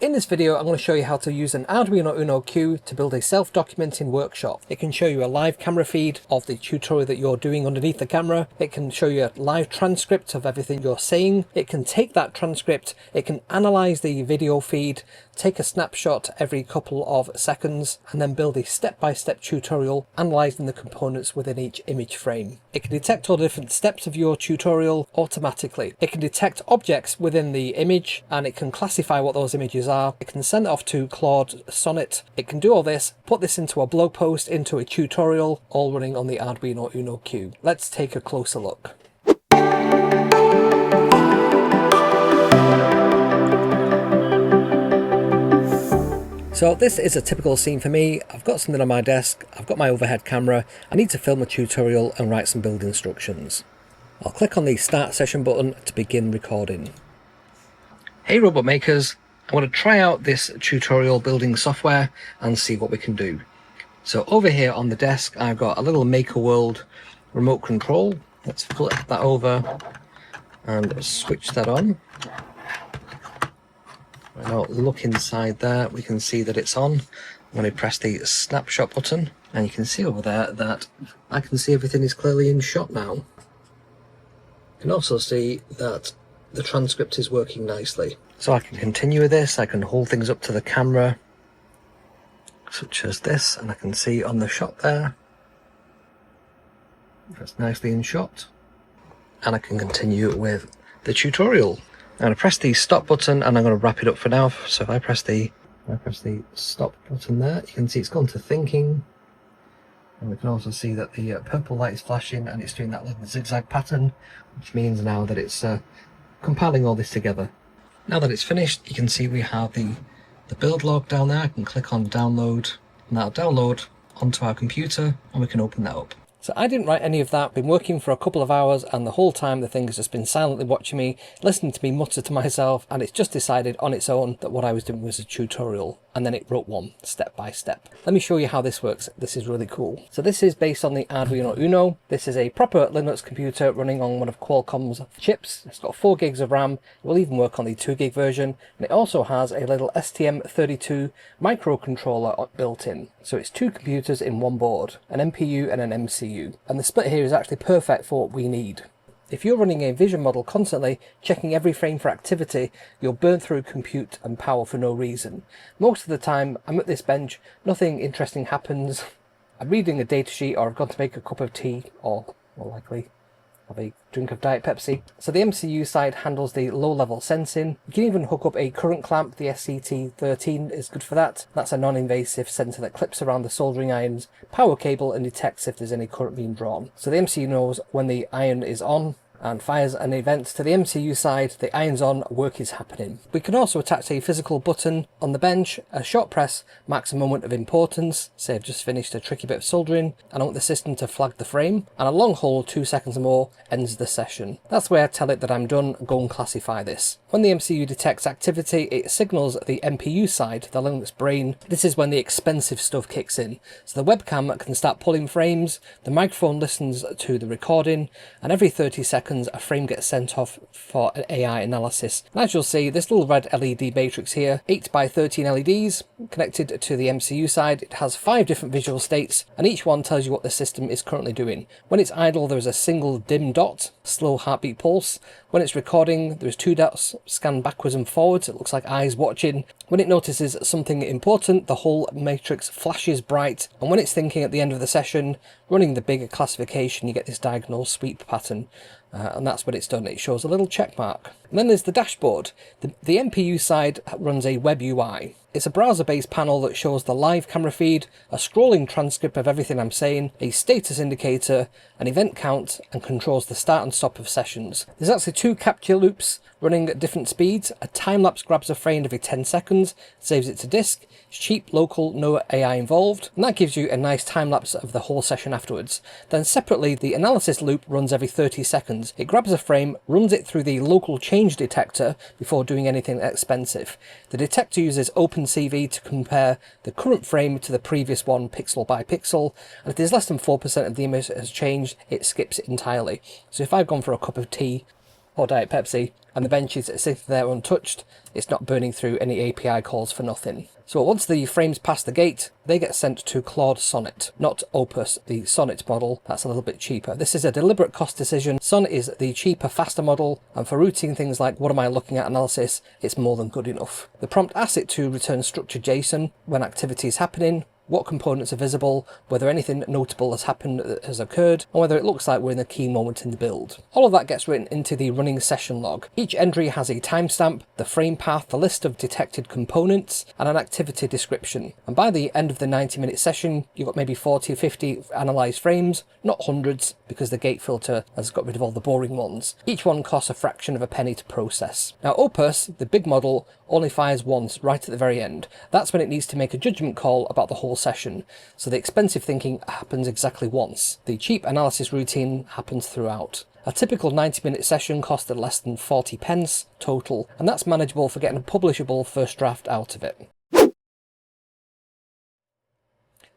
In this video, I'm going to show you how to use an Arduino Uno Q to build a self-documenting workshop. It can show you a live camera feed of the tutorial that you're doing underneath the camera. It can show you a live transcript of everything you're saying. It can take that transcript, it can analyze the video feed, take a snapshot every couple of seconds, and then build a step-by-step tutorial analyzing the components within each image frame. It can detect all the different steps of your tutorial automatically. It can detect objects within the image, and it can classify what those images are. It can send it off to Claude Sonnet. It can do all this, put this into a blog post, into a tutorial, all running on the Arduino Uno Q. Let's take a closer look. So this is a typical scene for me. I've got something on my desk, I've got my overhead camera, I need to film a tutorial and write some build instructions. I'll click on the Start Session button to begin recording. Hey robot makers, I want to try out this tutorial building software and see what we can do. So over here on the desk I've got a little Maker World remote control. Let's flip that over and switch that on. Now look inside there, we can see that it's on. When I press the snapshot button, and you can see over there that I can see everything is clearly in shot now. You can also see that the transcript is working nicely. So I can continue with this, I can hold things up to the camera, such as this, and I can see on the shot there, that's nicely in shot. And I can continue with the tutorial. I'm going to press the stop button and I'm going to wrap it up for now. So if I press the stop button there, you can see it's gone to thinking. And we can also see that the purple light is flashing and it's doing that little zigzag pattern, which means now that it's compiling all this together. Now that it's finished, you can see we have the build log down there. I can click on download, and that'll download onto our computer and we can open that up. So I didn't write any of that, been working for a couple of hours, and the whole time the thing has just been silently watching me, listening to me mutter to myself, and it's just decided on its own that what I was doing was a tutorial, and then it wrote one step by step. Let me show you how this works. This is really cool. So this is based on the Arduino Uno. This is a proper Linux computer running on one of Qualcomm's chips. It's got 4 gigs of RAM. It will even work on the 2 gig version, and it also has a little STM32 microcontroller built in. So it's 2 computers in one board, an MPU and an MCU. And the split here is actually perfect for what we need. If you're running a vision model constantly, checking every frame for activity, you'll burn through compute and power for no reason. Most of the time, I'm at this bench, nothing interesting happens. I'm reading a datasheet, or I've gone to make a cup of tea, or more likely, have a drink of Diet Pepsi. So the MCU side handles the low-level sensing. You can even hook up a current clamp. The SCT13 is good for that. That's a non-invasive sensor that clips around the soldering iron's power cable and detects if there's any current being drawn. So the MCU knows when the iron is on and fires an event to the MCU side. The iron's on, work is happening. We can also attach a physical button on the bench. A short press marks a moment of importance. Say I've just finished a tricky bit of soldering and I want the system to flag the frame, and a long hold 2 seconds or more ends the session. That's where I tell it that I'm done. Go and classify this. When the MCU detects activity, it signals the MPU side, the Linux brain. This is when the expensive stuff kicks in. So the webcam can start pulling frames, the microphone listens to the recording, and every 30 seconds a frame gets sent off for an AI analysis. And as you'll see, this little red LED matrix here, 8 by 13 LEDs connected to the MCU side. It has 5 different visual states, and each one tells you what the system is currently doing. When it's idle, there is a single dim dot, slow heartbeat pulse. When it's recording, there's 2 dots scanned backwards and forwards. It looks like eyes watching. When it notices something important, the whole matrix flashes bright. And when it's thinking at the end of the session, running the bigger classification, you get this diagonal sweep pattern. And that's what it's done. It shows a little check mark. And then there's the dashboard. The MPU side runs a web UI. It's a browser-based panel that shows the live camera feed, a scrolling transcript of everything I'm saying, a status indicator, an event count, and controls the start and stop of sessions. There's actually 2 capture loops running at different speeds. A time-lapse grabs a frame every 10 seconds, saves it to disk. It's cheap, local, no AI involved, and that gives you a nice time-lapse of the whole session afterwards. Then separately, the analysis loop runs every 30 seconds. It grabs a frame, runs it through the local change detector before doing anything expensive. The detector uses OpenCV to compare the current frame to the previous one pixel by pixel, and if there's less than 4% of the image has changed, it skips it entirely. So if I've gone for a cup of tea, or Diet Pepsi, and the bench is sitting there untouched, it's not burning through any API calls for nothing. So once the frames pass the gate, they get sent to Claude Sonnet, not Opus, the Sonnet model. That's a little bit cheaper. This is a deliberate cost decision. Sonnet is the cheaper, faster model, and for routine things like what am I looking at analysis, it's more than good enough. The prompt asks it to return structured JSON when activity is happening, what components are visible, whether anything notable has happened that has occurred, and whether it looks like we're in a key moment in the build. All of that gets written into the running session log. Each entry has a timestamp, the frame path, the list of detected components, and an activity description. And by the end of the 90-minute session, you've got maybe 40 or 50 analysed frames, not hundreds, because the gate filter has got rid of all the boring ones. Each one costs a fraction of a penny to process. Now Opus, the big model, only fires once, right at the very end. That's when it needs to make a judgment call about the whole session. So the expensive thinking happens exactly once. The cheap analysis routine happens throughout. A typical 90-minute session costed less than 40 pence total, and that's manageable for getting a publishable first draft out of it.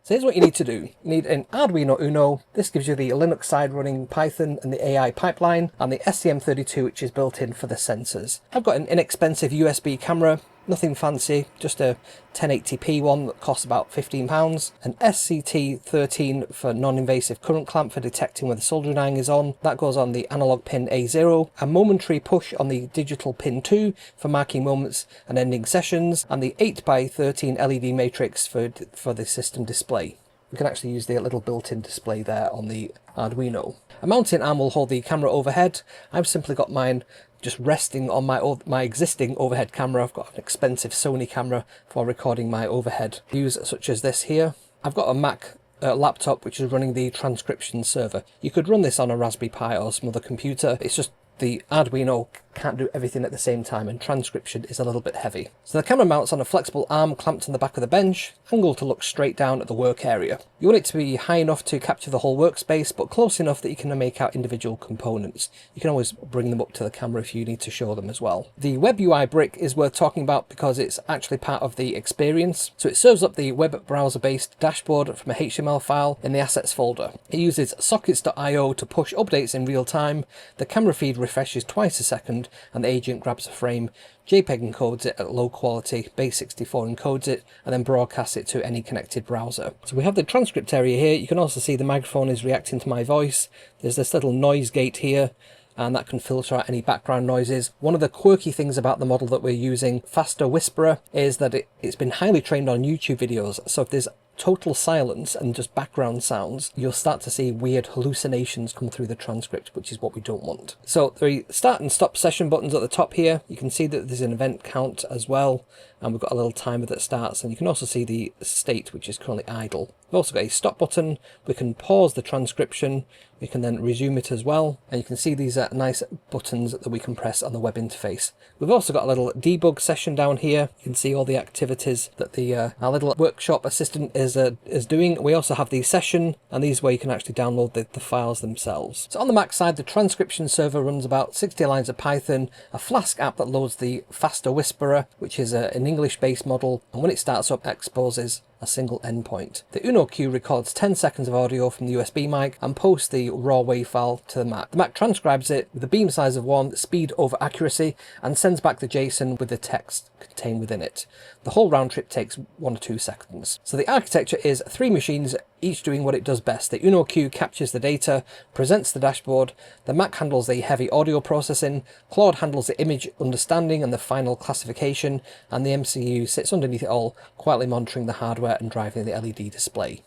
So here's what you need to do. You need an Arduino Uno. This gives you the Linux side running Python and the AI pipeline, and the STM32, which is built in for the sensors. I've got an inexpensive USB camera, nothing fancy, just a 1080p one that costs about £15, an SCT13 for non-invasive current clamp for detecting where the soldering iron is on, that goes on the analog pin A0, a momentary push on the digital pin 2 for marking moments and ending sessions, and the 8x13 LED matrix for the system display. You can actually use the little built-in display there on the Arduino. A mounting arm will hold the camera overhead. I've simply got mine just resting on my existing overhead camera. I've got an expensive Sony camera for recording my overhead views, such as this here. I've got a Mac laptop which is running the transcription server. You could run this on a Raspberry Pi or some other computer. It's just the Arduino can't do everything at the same time, and transcription is a little bit heavy. So the camera mounts on a flexible arm clamped on the back of the bench, angled to look straight down at the work area. You want it to be high enough to capture the whole workspace, but close enough that you can make out individual components. You can always bring them up to the camera if you need to show them as well. The web UI brick is worth talking about because it's actually part of the experience. So it serves up the web browser-based dashboard from a HTML file in the assets folder. It uses sockets.io to push updates in real time. The camera feed refreshes twice a second, and the agent grabs a frame, JPEG encodes it at low quality, base64 encodes it, and then broadcasts it to any connected browser. So we have the transcript area here. You can also see the microphone is reacting to my voice. There's this little noise gate here, and that can filter out any background noises. One of the quirky things about the model that we're using, Faster Whisperer, is that it's been highly trained on YouTube videos. So if there's total silence and just background sounds, you'll start to see weird hallucinations come through the transcript, which is what we don't want. So the start and stop session buttons at the top here, you can see that there's an event count as well, and we've got a little timer that starts, and you can also see the state, which is currently idle. We've also got a stop button. We can pause the transcription, we can then resume it as well, and you can see these are nice buttons that we can press on the web interface. We've also got a little debug session down here. You can see all the activities that our little workshop assistant is doing. We also have the session, and these where you can actually download the files themselves. So on the Mac side, the transcription server runs about 60 lines of Python, a Flask app that loads the Faster Whisperer, which is an English-based model, and when it starts up, exposes a single endpoint. The Uno Q records 10 seconds of audio from the USB mic and posts the raw WAV file to the Mac. The Mac transcribes it with a beam size of 1, speed over accuracy, and sends back the JSON with the text contained within it. The whole round trip takes 1 or 2 seconds. So the architecture is 3 machines, each doing what it does best. The Uno Q captures the data, presents the dashboard, the Mac handles the heavy audio processing, Claude handles the image understanding and the final classification, and the MCU sits underneath it all, quietly monitoring the hardware and driving the LED display.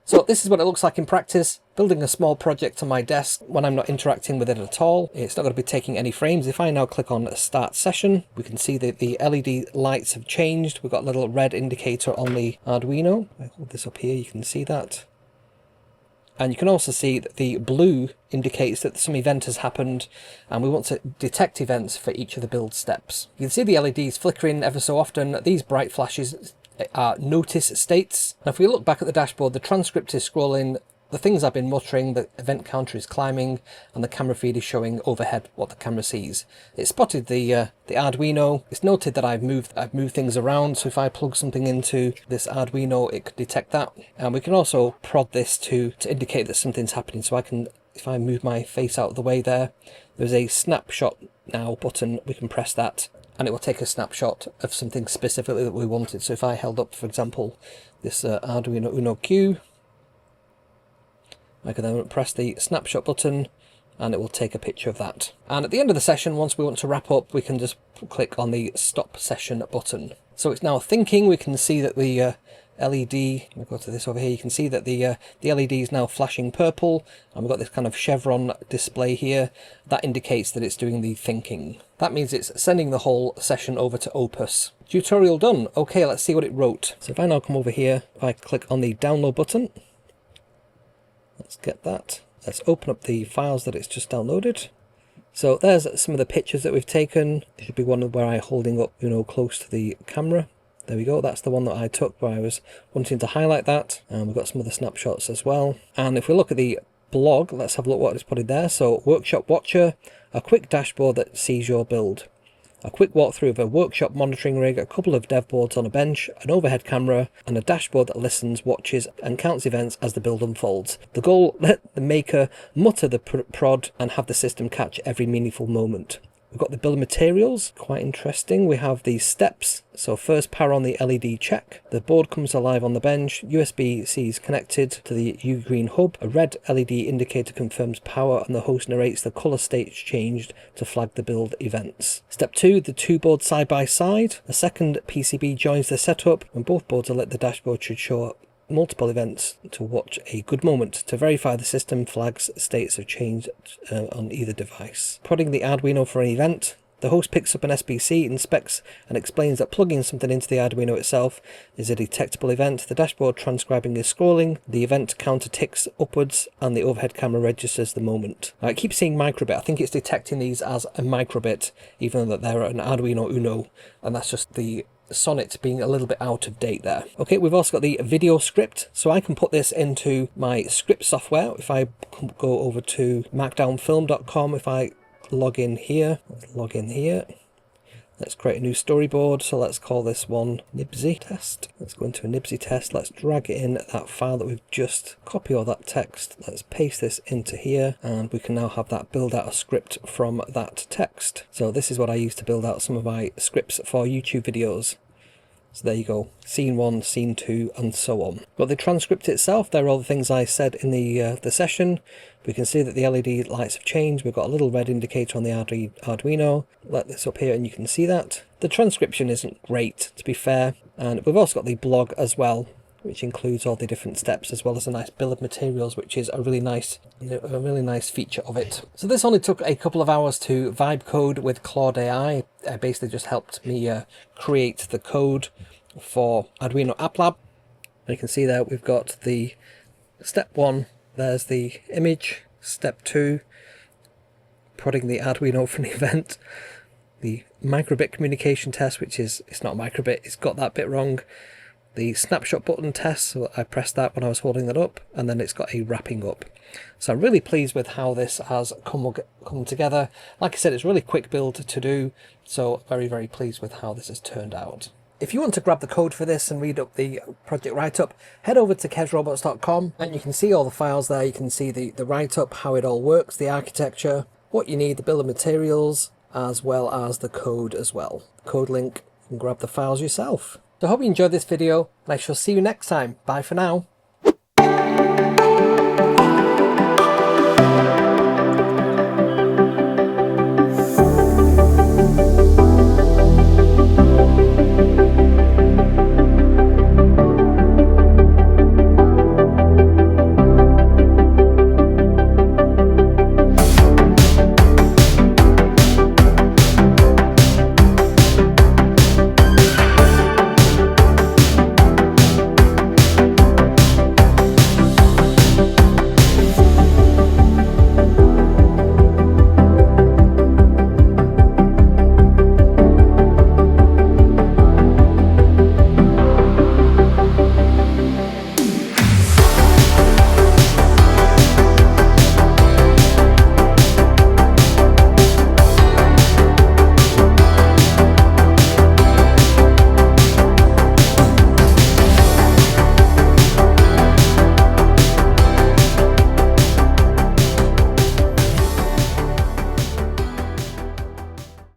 So this is what it looks like in practice. Building a small project on my desk when I'm not interacting with it at all. It's not going to be taking any frames. If I now click on Start Session, we can see that the LED lights have changed. We've got a little red indicator on the Arduino. I hold this up here, you can see that. And you can also see that the blue indicates that some event has happened, and we want to detect events for each of the build steps. You can see the LEDs flickering ever so often. These bright flashes are notice states. And if we look back at the dashboard, the transcript is scrolling the things I've been muttering, the event counter is climbing, and the camera feed is showing overhead what the camera sees. It spotted the Arduino. It's noted that I've moved things around, so if I plug something into this Arduino, it could detect that. And we can also prod this to indicate that something's happening. So I can if I move my face out of the way there's a snapshot now button. We can press that and it will take a snapshot of something specifically that we wanted. So if I held up, for example, this Arduino Uno Q, I can then press the snapshot button and it will take a picture of that. And at the end of the session, once we want to wrap up, we can just click on the stop session button. So it's now thinking. We can see that the LED, we'll go to this over here, you can see that the LED is now flashing purple, and we've got this kind of chevron display here. That indicates that it's doing the thinking. That means it's sending the whole session over to Opus. Tutorial done. Okay, let's see what it wrote. So if I now come over here, if I click on the download button, let's get that. Let's open up the files that it's just downloaded. So there's some of the pictures that we've taken. There should be one where I'm holding up, close to the camera. There we go, that's the one that I took where I was wanting to highlight that. And we've got some other snapshots as well. And if we look at the blog, let's have a look what it's put in there. So Workshop Watcher, a quick dashboard that sees your build. A quick walkthrough of a workshop monitoring rig, a couple of dev boards on a bench, an overhead camera, and a dashboard that listens, watches, and counts events as the build unfolds. The goal, let the maker mutter the prod and have the system catch every meaningful moment. We've got the bill of materials, quite interesting. We have the steps. So first, power on the LED check. The board comes alive on the bench. USB-C is connected to the U-Green hub. A red LED indicator confirms power and the host narrates the color states changed to flag the build events. Step 2, the two boards side by side. A second PCB joins the setup. When both boards are lit, the dashboard should show up multiple events to watch a good moment to verify the system flags states have changed on either device. Prodding the Arduino for an event. The host picks up an SBC, inspects and explains that plugging something into the Arduino itself is a detectable event. The dashboard transcribing is scrolling, the event counter ticks upwards and the overhead camera registers the moment. I keep seeing microbit. I think it's detecting these as a microbit even though they're an Arduino Uno, and that's just the Sonnet being a little bit out of date there. Okay, we've also got the video script, so I can put this into my script software. If I go over to markdownfilm.com, if I log in here, let's create a new storyboard. So let's call this one Nibsy test. Let's go into a Nibsy test. Let's drag in that file that we've just copy all that text. Let's paste this into here and we can now have that build out a script from that text. So this is what I use to build out some of my scripts for YouTube videos. So there you go, scene 1, scene 2, and so on. Got the transcript itself, there are all the things I said in the session. We can see that the LED lights have changed. We've got a little red indicator on the Arduino. Let this up here and you can see that. The transcription isn't great, to be fair. And we've also got the blog as well, which includes all the different steps as well as a nice bill of materials, which is a really nice feature of it. So this only took a couple of hours to vibe code with Claude AI. It basically just helped me create the code for Arduino App Lab. And you can see there we've got the step 1, there's the image. Step 2, prodding the Arduino for an event. The microbit communication test, which is, it's not a microbit, it's got that bit wrong. The snapshot button test, so I pressed that when I was holding that up, and then it's got a wrapping up. So I'm really pleased with how this has come together. Like I said, it's a really quick build to do, so very, very pleased with how this has turned out. If you want to grab the code for this and read up the project write-up, head over to kesrobots.com and you can see all the files there. You can see the write-up, how it all works, the architecture, what you need, the bill of materials, as well as the code as well. The code link, you can grab the files yourself. So I hope you enjoyed this video, and I shall see you next time. Bye for now.